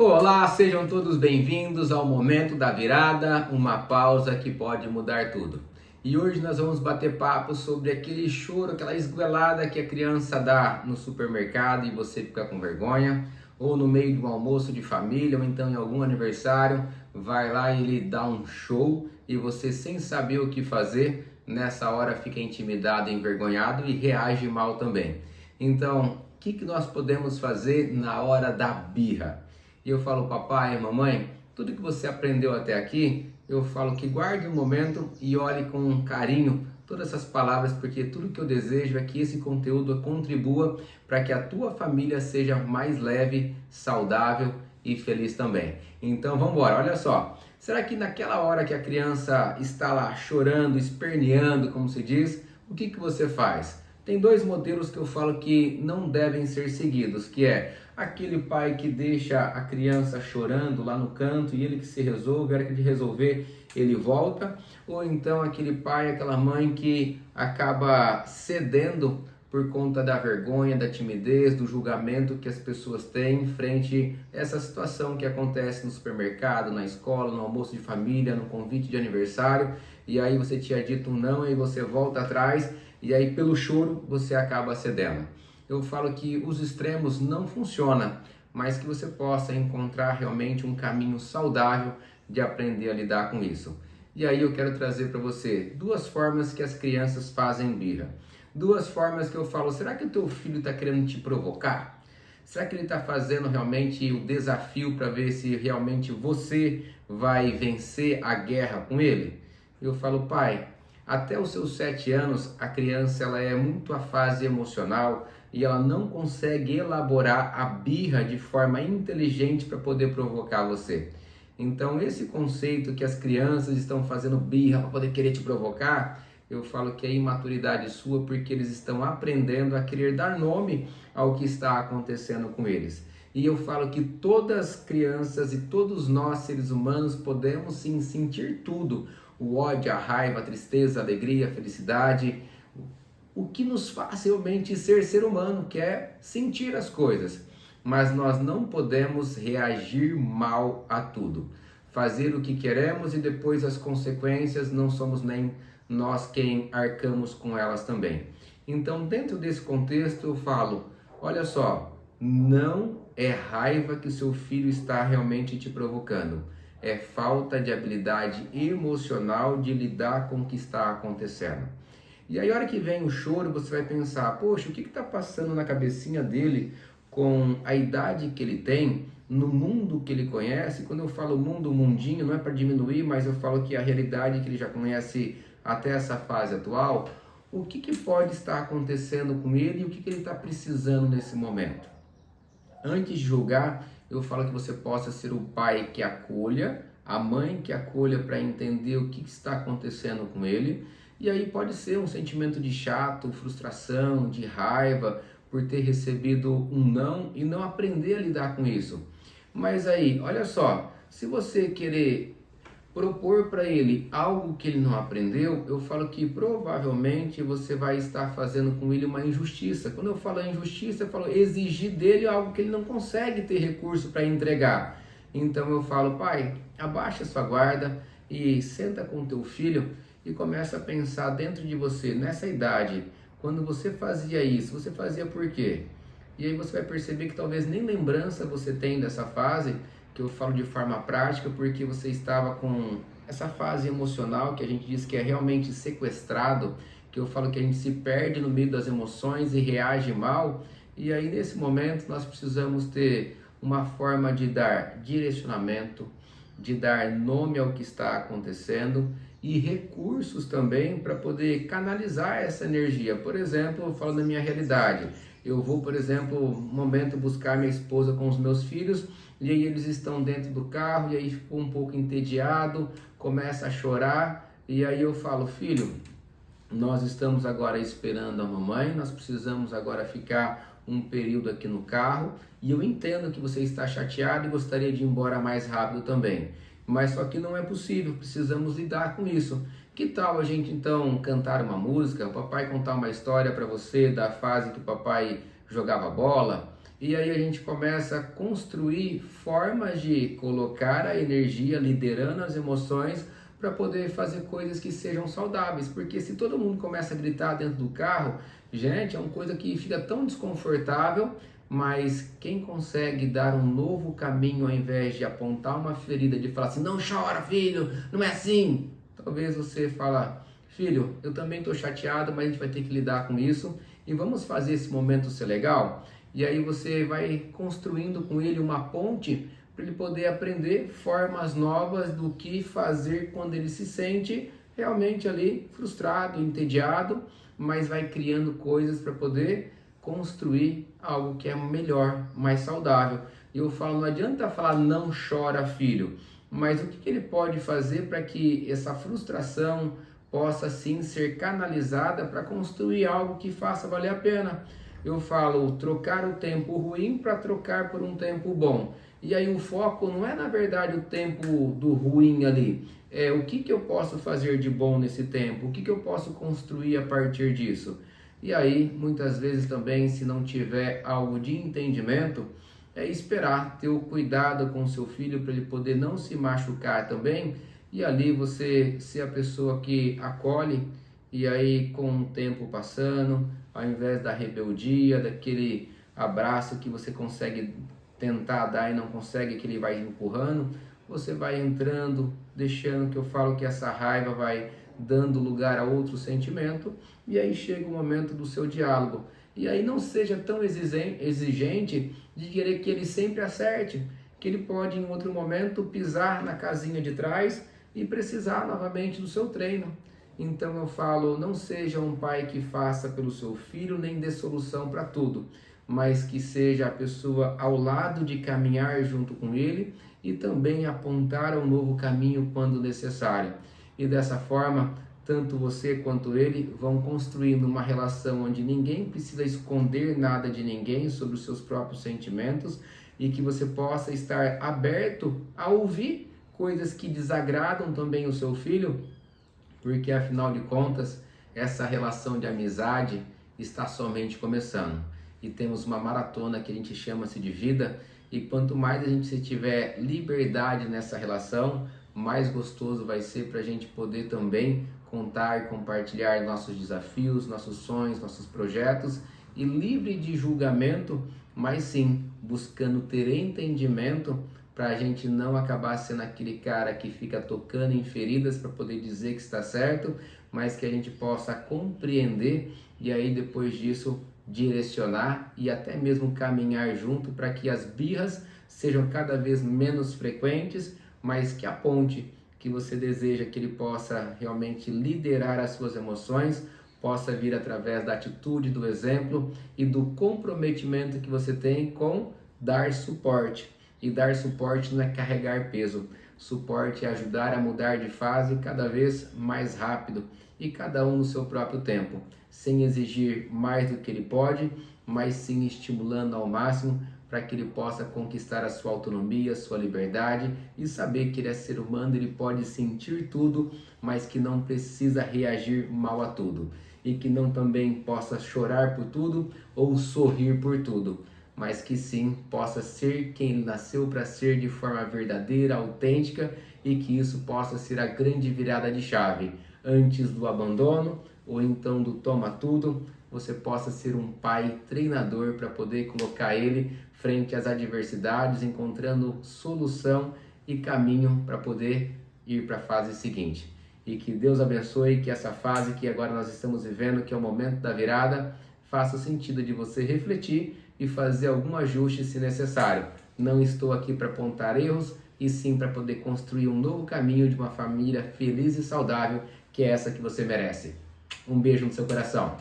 Olá, sejam todos bem-vindos ao Momento da Virada, uma pausa que pode mudar tudo. E hoje nós vamos bater papo sobre aquele choro, aquela esgoelada que a criança dá no supermercado e você fica com vergonha, ou no meio de um almoço de família, ou então em algum aniversário, vai lá e ele dá um show e você, sem saber o que fazer, nessa hora fica intimidado, envergonhado e reage mal também. Então, o que nós podemos fazer na hora da birra? E eu falo, papai, mamãe, tudo que você aprendeu até aqui, eu falo que guarde um momento e olhe com carinho todas essas palavras, porque tudo que eu desejo é que esse conteúdo contribua para que a tua família seja mais leve, saudável e feliz também. Então vamos embora, olha só. Será que naquela hora que a criança está lá chorando, esperneando, como se diz, o que você faz? Tem dois modelos que eu falo que não devem ser seguidos, que é aquele pai que deixa a criança chorando lá no canto e ele que se resolve, a hora que ele resolver ele volta, ou então aquele pai, aquela mãe que acaba cedendo por conta da vergonha, da timidez, do julgamento que as pessoas têm frente a essa situação que acontece no supermercado, na escola, no almoço de família, no convite de aniversário, e aí você tinha dito um não e você volta atrás, e aí pelo choro você acaba cedendo. Eu falo que os extremos não funcionam, mas que você possa encontrar realmente um caminho saudável de aprender a lidar com isso. E aí eu quero trazer para você duas formas que as crianças fazem birra. Duas formas que eu falo, será que o teu filho está querendo te provocar? Será que ele está fazendo realmente o desafio para ver se realmente você vai vencer a guerra com ele? Eu falo, pai, até os seus 7 anos, a criança ela é muito a fase emocional e ela não consegue elaborar a birra de forma inteligente para poder provocar você. Então, esse conceito que as crianças estão fazendo birra para poder querer te provocar, eu falo que é imaturidade sua, porque eles estão aprendendo a querer dar nome ao que está acontecendo com eles. E eu falo que todas as crianças e todos nós, seres humanos, podemos sim sentir tudo. O ódio, a raiva, a tristeza, a alegria, a felicidade. O que nos faz realmente ser humano, que é sentir as coisas. Mas nós não podemos reagir mal a tudo. Fazer o que queremos e depois as consequências não somos nem nós quem arcamos com elas também. Então, dentro desse contexto, eu falo, olha só, não é raiva que o seu filho está realmente te provocando. É falta de habilidade emocional de lidar com o que está acontecendo. E aí, a hora que vem o choro, você vai pensar, poxa, o que está passando na cabecinha dele com a idade que ele tem, no mundo que ele conhece? Quando eu falo mundo, mundinho, não é para diminuir, mas eu falo que a realidade que ele já conhece até essa fase atual, o que pode estar acontecendo com ele e o que ele está precisando nesse momento. Antes de julgar, eu falo que você possa ser o pai que acolha, a mãe que acolha para entender o que está acontecendo com ele. E aí pode ser um sentimento de chato, frustração, de raiva por ter recebido um não e não aprender a lidar com isso. Mas aí, olha só, se você querer propor para ele algo que ele não aprendeu, eu falo que provavelmente você vai estar fazendo com ele uma injustiça. Quando eu falo injustiça, eu falo exigir dele algo que ele não consegue ter recurso para entregar. Então eu falo, pai, abaixa sua guarda e senta com o teu filho e começa a pensar dentro de você, nessa idade, quando você fazia isso, você fazia por quê? E aí você vai perceber que talvez nem lembrança você tem dessa fase, que eu falo de forma prática, porque você estava com essa fase emocional que a gente diz que é realmente sequestrado, que eu falo que a gente se perde no meio das emoções e reage mal, e aí nesse momento nós precisamos ter uma forma de dar direcionamento, de dar nome ao que está acontecendo e recursos também para poder canalizar essa energia. Por exemplo, eu falo da minha realidade. Eu vou, por exemplo, um momento buscar minha esposa com os meus filhos e aí eles estão dentro do carro e aí ficou um pouco entediado, começa a chorar e aí eu falo, filho, nós estamos agora esperando a mamãe, nós precisamos agora ficar um período aqui no carro e eu entendo que você está chateado e gostaria de ir embora mais rápido também. Mas só que não é possível, precisamos lidar com isso. Que tal a gente então cantar uma música, o papai contar uma história para você da fase que o papai jogava bola? E aí a gente começa a construir formas de colocar a energia liderando as emoções para poder fazer coisas que sejam saudáveis. Porque se todo mundo começa a gritar dentro do carro, gente, é uma coisa que fica tão desconfortável, mas quem consegue dar um novo caminho ao invés de apontar uma ferida, de falar assim, não chora filho, não é assim. Talvez você fala, filho, eu também estou chateado, mas a gente vai ter que lidar com isso e vamos fazer esse momento ser legal. E aí você vai construindo com ele uma ponte para ele poder aprender formas novas do que fazer quando ele se sente realmente ali frustrado, entediado, mas vai criando coisas para poder construir algo que é melhor, mais saudável. E eu falo, não adianta falar não chora filho, mas o que ele pode fazer para que essa frustração possa sim ser canalizada para construir algo que faça valer a pena. Eu falo trocar o tempo ruim para trocar por um tempo bom. E aí o foco não é na verdade o tempo do ruim ali, é o que eu posso fazer de bom nesse tempo, o que eu posso construir a partir disso. E aí muitas vezes também, se não tiver algo de entendimento, é esperar ter o cuidado com o seu filho para ele poder não se machucar também, e ali você ser a pessoa que acolhe. E aí com o tempo passando, ao invés da rebeldia, daquele abraço que você consegue tentar dar e não consegue, que ele vai empurrando, você vai entrando, deixando, que eu falo que essa raiva vai dando lugar a outro sentimento, e aí chega o momento do seu diálogo. E aí não seja tão exigente de querer que ele sempre acerte, que ele pode em outro momento pisar na casinha de trás e precisar novamente do seu treino. Então eu falo, não seja um pai que faça pelo seu filho, nem dê solução para tudo, mas que seja a pessoa ao lado de caminhar junto com ele e também apontar um novo caminho quando necessário. E dessa forma, tanto você quanto ele vão construindo uma relação onde ninguém precisa esconder nada de ninguém sobre os seus próprios sentimentos, e que você possa estar aberto a ouvir coisas que desagradam também o seu filho, porque afinal de contas, essa relação de amizade está somente começando. E temos uma maratona que a gente chama-se de vida, e quanto mais a gente tiver liberdade nessa relação, mais gostoso vai ser para a gente poder também contar e compartilhar nossos desafios, nossos sonhos, nossos projetos, e livre de julgamento, mas sim buscando ter entendimento, para a gente não acabar sendo aquele cara que fica tocando em feridas para poder dizer que está certo, mas que a gente possa compreender e aí depois disso direcionar e até mesmo caminhar junto para que as birras sejam cada vez menos frequentes, mas que a ponte que você deseja que ele possa realmente liderar as suas emoções possa vir através da atitude, do exemplo e do comprometimento que você tem com dar suporte. E dar suporte não é carregar peso. Suporte é ajudar a mudar de fase cada vez mais rápido e cada um no seu próprio tempo, sem exigir mais do que ele pode, mas sim estimulando ao máximo para que ele possa conquistar a sua autonomia, a sua liberdade e saber que ele é ser humano, ele pode sentir tudo, mas que não precisa reagir mal a tudo. E que não também possa chorar por tudo ou sorrir por tudo, mas que sim possa ser quem ele nasceu para ser de forma verdadeira, autêntica, e que isso possa ser a grande virada de chave. Antes do abandono ou então do toma tudo, você possa ser um pai treinador para poder colocar ele frente às adversidades, encontrando solução e caminho para poder ir para a fase seguinte. E que Deus abençoe, que essa fase que agora nós estamos vivendo, que é o momento da virada, faça sentido de você refletir e fazer algum ajuste se necessário. Não estou aqui para apontar erros, e sim para poder construir um novo caminho de uma família feliz e saudável, que é essa que você merece. Um beijo no seu coração.